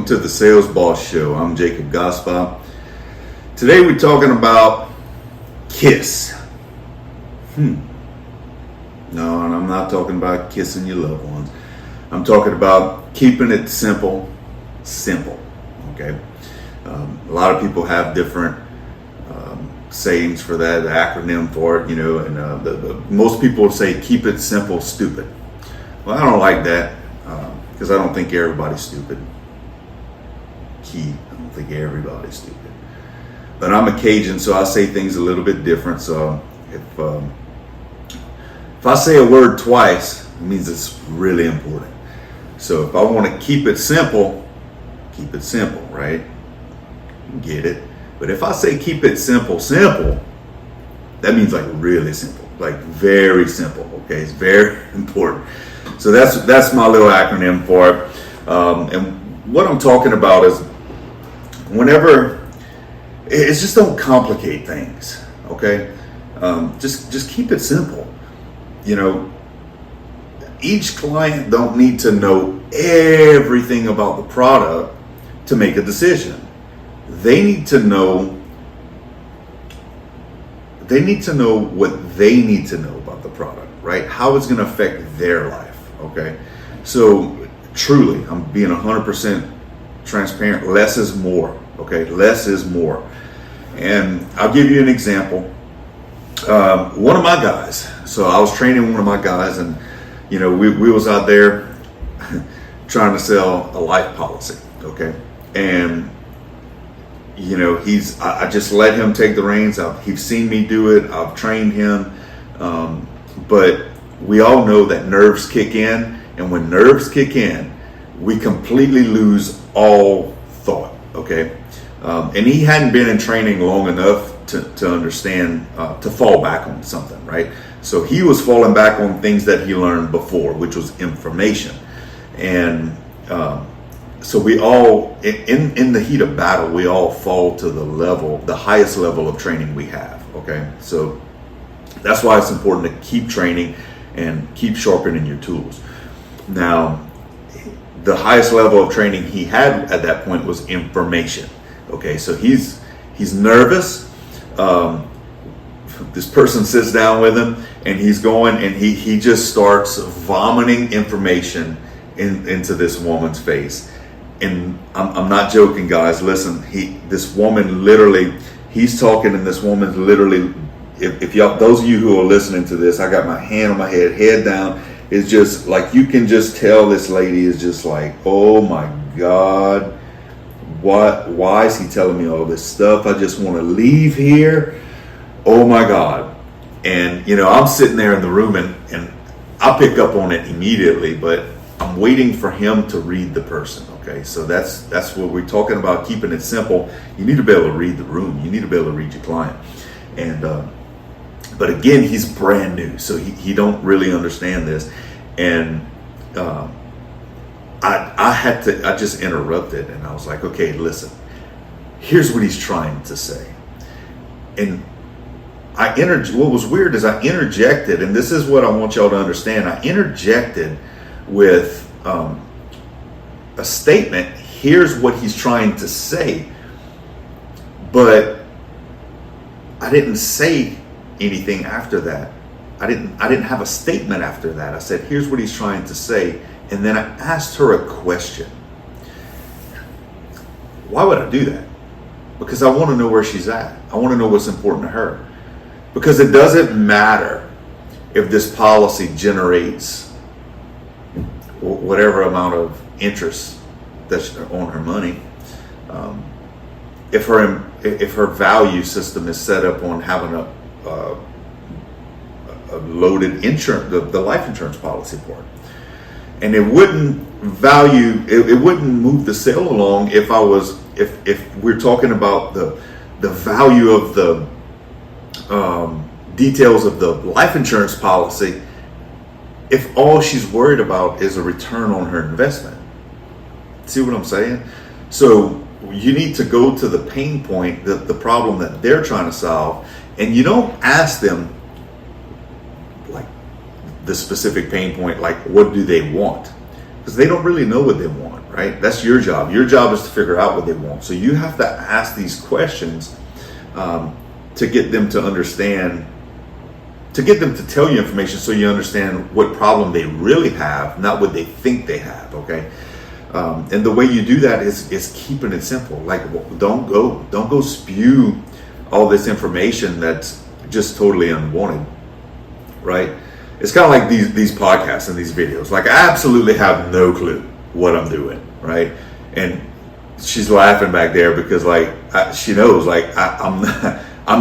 to the Sales Boss Show. I'm Jacob Gospa. Today we're talking about kiss. No, and I'm not talking about kissing your loved ones. I'm talking about keeping it simple. Okay. A lot of people have different sayings for that, the acronym for it, and most people say keep it simple, stupid. Well, I don't like that because I don't think everybody's stupid. I don't think everybody's stupid. But I'm a Cajun, so I say things a little bit different. So if I say a word twice, it means it's really important. So if I want to keep it simple, right? Get it? But if I say keep it simple, that means like really simple, like very simple. Okay, it's very important. So that's my little acronym for it. And what I'm talking about is whenever it's just don't complicate things. Okay, just keep it simple. Each client don't need to know everything about the product to make a decision. They need to know what they need to know about the product, right? How it's going to affect their life. Okay, so truly, I'm being 100% transparent. Less is more. Okay, less is more. And I'll give you an example. One of my guys. So I was training one of my guys, and we was out there trying to sell a life policy. Okay, and I just let him take the reins. He's seen me do it. I've trained him, but we all know that nerves kick in, and when nerves kick in, we completely lose all thought. Okay, and he hadn't been in training long enough to understand to fall back on something, right? So he was falling back on things that he learned before, which was information, and so we all in the heat of battle, we all fall to the highest level of training we have. Okay, so that's why it's important to keep training and keep sharpening your tools. Now, the highest level of training he had at that point was information. Okay, so he's nervous. This person sits down with him, and he's going, and he just starts vomiting information into this woman's face. And I'm not joking, guys. Listen, this woman literally, he's talking, and this woman's literally, if y'all, those of you who are listening to this, I got my hand on my head down. It's just like, you can just tell this lady is just like, oh my God, why is he telling me all this stuff? I just want to leave here. Oh my God. And I'm sitting there in the room, and I pick up on it immediately, but I'm waiting for him to read the person. Okay, so that's what we're talking about, keeping it simple. You need to be able to read the room. You need to be able to read your client. And but again, he's brand new, so he don't really understand this. And I just interrupted, and I was like, okay, listen, here's what he's trying to say. And what was weird is I interjected, and this is what I want y'all to understand. I interjected with a statement. Here's what he's trying to say, but I didn't say anything after that. I didn't have a statement after that. I said, here's what he's trying to say, and then I asked her a question. Why would I do that? Because I want to know where she's at. I want to know what's important to her. Because it doesn't matter if this policy generates whatever amount of interest that's on her money. If her value system is set up on having a loaded insurance, the life insurance policy part, and it wouldn't move the sale along if we're talking about the value of the details of the life insurance policy, if all she's worried about is a return on her investment. See what I'm saying? So you need to go to the pain point, the problem that they're trying to solve, and you don't ask them like the specific pain point, like what do they want? Because they don't really know what they want, right? right? That's your job. Your job is to figure out what they want. So you have to ask these questions to get them to understand, to get them to tell you information so you understand what problem they really have, not what they think they have, okay? And the way you do that is keeping it simple. Like, don't go spew all this information that's just totally unwanted, right? It's kind of like these podcasts and these videos. Like, I absolutely have no clue what I'm doing, right? And she's laughing back there because she knows I'm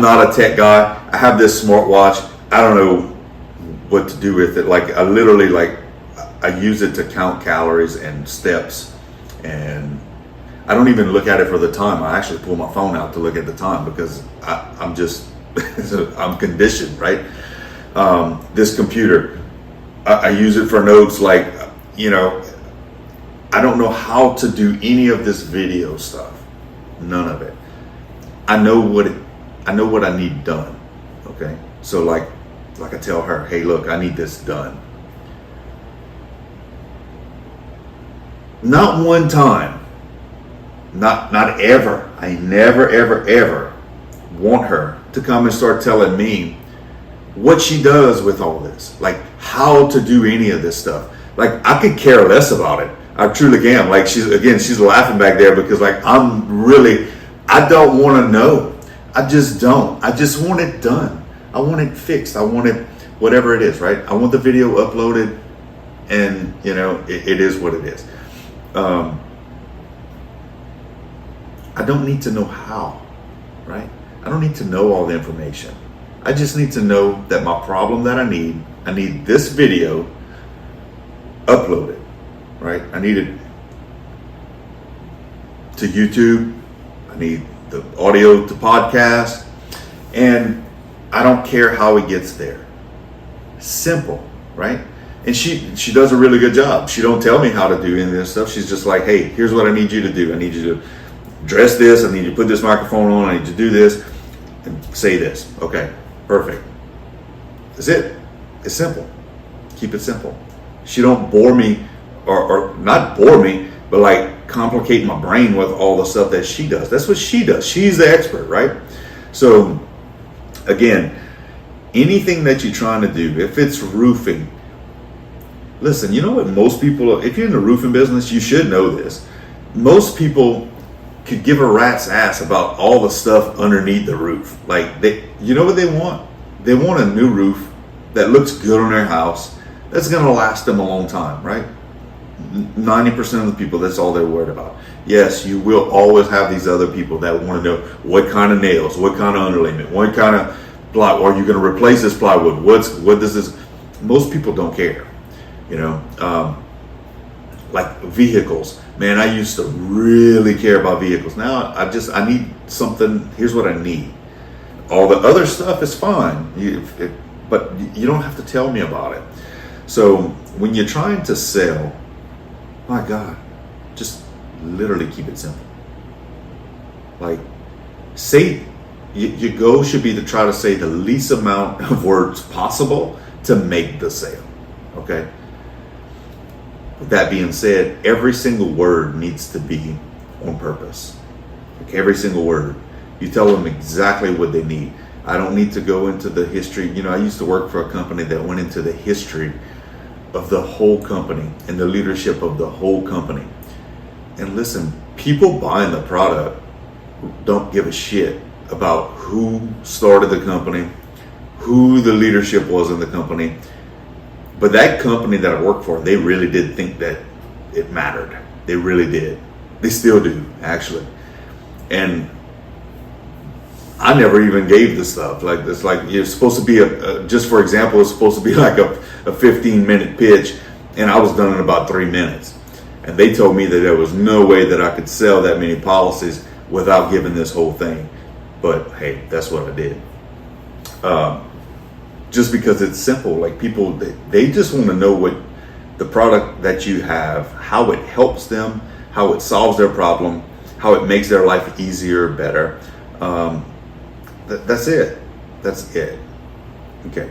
not a tech guy. I have this smartwatch. I don't know what to do with it. Like, I literally I use it to count calories and steps, and I don't even look at it for the time. I actually pull my phone out to look at the time because I'm just I'm conditioned, right? This computer, I use it for notes. I don't know how to do any of this video stuff. None of it. I know what I need done. Okay, so like I tell her, hey, look, I need this done. Not one time, not ever. I never, ever, ever want her to come and start telling me what she does with all this, like how to do any of this stuff. Like, I could care less about it. I truly can. Like, she's laughing back there because I don't want to know. I just don't. I just want it done. I want it fixed. I want it, whatever it is, right? I want the video uploaded, and it is what it is. I don't need to know how, right? I don't need to know all the information. I just need to know that my problem that I need this video uploaded, right? I need it to YouTube. I need the audio to podcast, and I don't care how it gets there. Simple, right? And she does a really good job. She don't tell me how to do any of this stuff. She's just like, hey, here's what I need you to do. I need you to dress this. I need you to put this microphone on. I need you to do this and say this. Okay, perfect. That's it. It's simple. Keep it simple. She don't bore me, or not bore me, but like complicate my brain with all the stuff that she does. That's what she does. She's the expert, right? So again, anything that you're trying to do, if it's roofing, listen, you know what most people, if you're in the roofing business, you should know this. Most people could give a rat's ass about all the stuff underneath the roof. Like, you know what they want? They want a new roof that looks good on their house, that's going to last them a long time, right? 90% of the people, that's all they're worried about. Yes, you will always have these other people that want to know what kind of nails, what kind of underlayment, what kind of plywood, are you going to replace this plywood? What does this? Most people don't care. Like vehicles, man, I used to really care about vehicles. Now I need something. Here's what I need. All the other stuff is fine, but you don't have to tell me about it. So when you're trying to sell, my God, just literally keep it simple. Like, your goal should be to try to say the least amount of words possible to make the sale. Okay. With that being said, every single word needs to be on purpose. Like, every single word. You tell them exactly what they need. I don't need to go into the history. I used to work for a company that went into the history of the whole company and the leadership of the whole company. And listen, people buying the product don't give a shit about who started the company, who the leadership was in the company. But that company that I worked for, they really did think that it mattered. They really did. They still do, actually. And I never even gave this stuff. Like, it's like you're supposed to be just for example, it's supposed to be like a 15-minute pitch, and I was done in about 3 minutes. And they told me that there was no way that I could sell that many policies without giving this whole thing. But hey, that's what I did. Just because it's simple. Like, people, they just want to know what the product that you have, how it helps them, how it solves their problem, how it makes their life easier, better. That's it. That's it. Okay.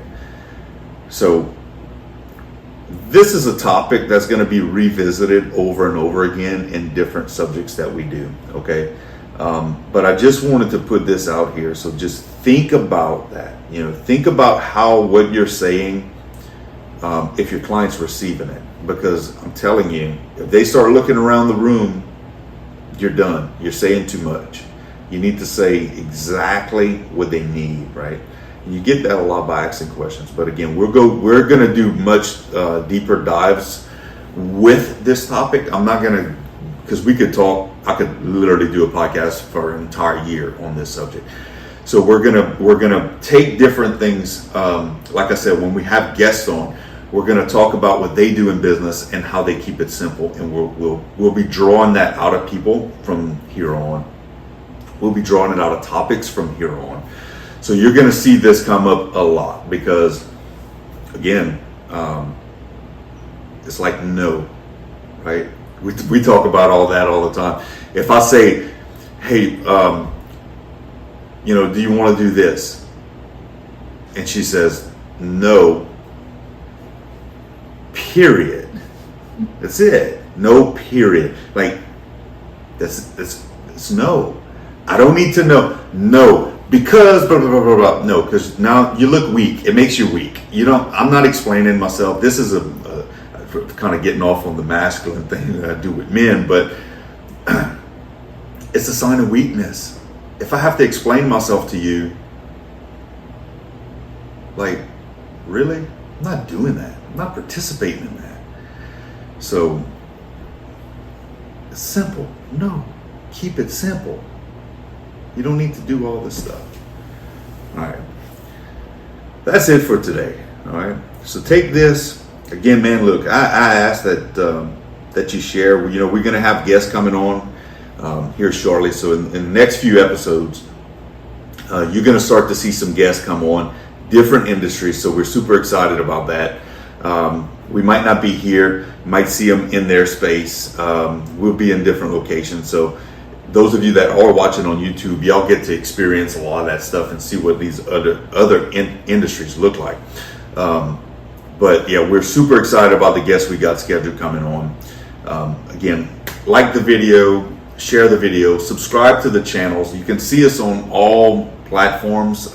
So this is a topic that's going to be revisited over and over again in different subjects that we do. Okay. But I just wanted to put this out here. So just think about that, think about how what you're saying, if your client's receiving it, because I'm telling you, if they start looking around the room, you're done. You're saying too much. You need to say exactly what they need, right? And you get that a lot by asking questions. But again, we're going to do much deeper dives with this topic. I'm not going to, because we could talk. I could literally do a podcast for an entire year on this subject. So we're gonna take different things. Like I said, when we have guests on, we're gonna talk about what they do in business and how they keep it simple. And we'll be drawing that out of people from here on. We'll be drawing it out of topics from here on. So you're gonna see this come up a lot because, again, it's like no, right? We talk about all that all the time. If I say, hey, do you want to do this? And she says, no, period. That's it. No, period. Like, it's no. I don't need to know. No, because blah, blah, blah, blah, blah. No, because now you look weak. It makes you weak. I'm not explaining myself. This is kind of getting off on the masculine thing that I do with men, but it's a sign of weakness. If I have to explain myself to you, like, really? I'm not doing that. I'm not participating in that. So, it's simple. No, keep it simple. You don't need to do all this stuff. All right. That's it for today. All right. So take this. Again, man, look, I ask that you share. We're going to have guests coming on here shortly. So in the next few episodes, you're going to start to see some guests come on, different industries. So we're super excited about that. We might not be here, might see them in their space. We'll be in different locations. So those of you that are watching on YouTube, y'all get to experience a lot of that stuff and see what these other industries look like. But yeah, we're super excited about the guests we got scheduled coming on. Again, like the video, share the video, subscribe to the channels. You can see us on all platforms.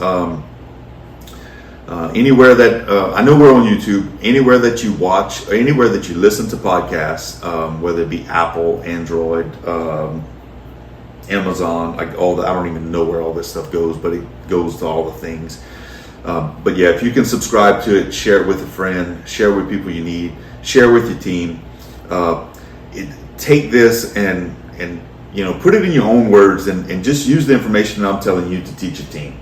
Anywhere that, I know we're on YouTube, anywhere that you watch, or anywhere that you listen to podcasts, whether it be Apple, Android, Amazon, like all the, I don't even know where all this stuff goes, but it goes to all the things. But yeah, if you can subscribe to it, share it with a friend, share with people you need, share with your team. Take this and put it in your own words and just use the information I'm telling you to teach your team.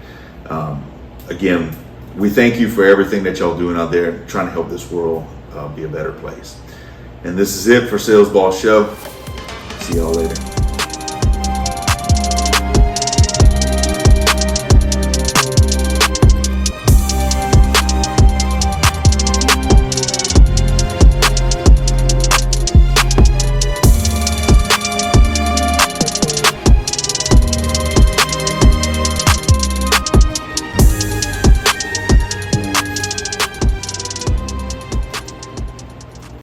Again, we thank you for everything that y'all doing out there, trying to help this world be a better place. And this is it for Sales Boss Show. See y'all later.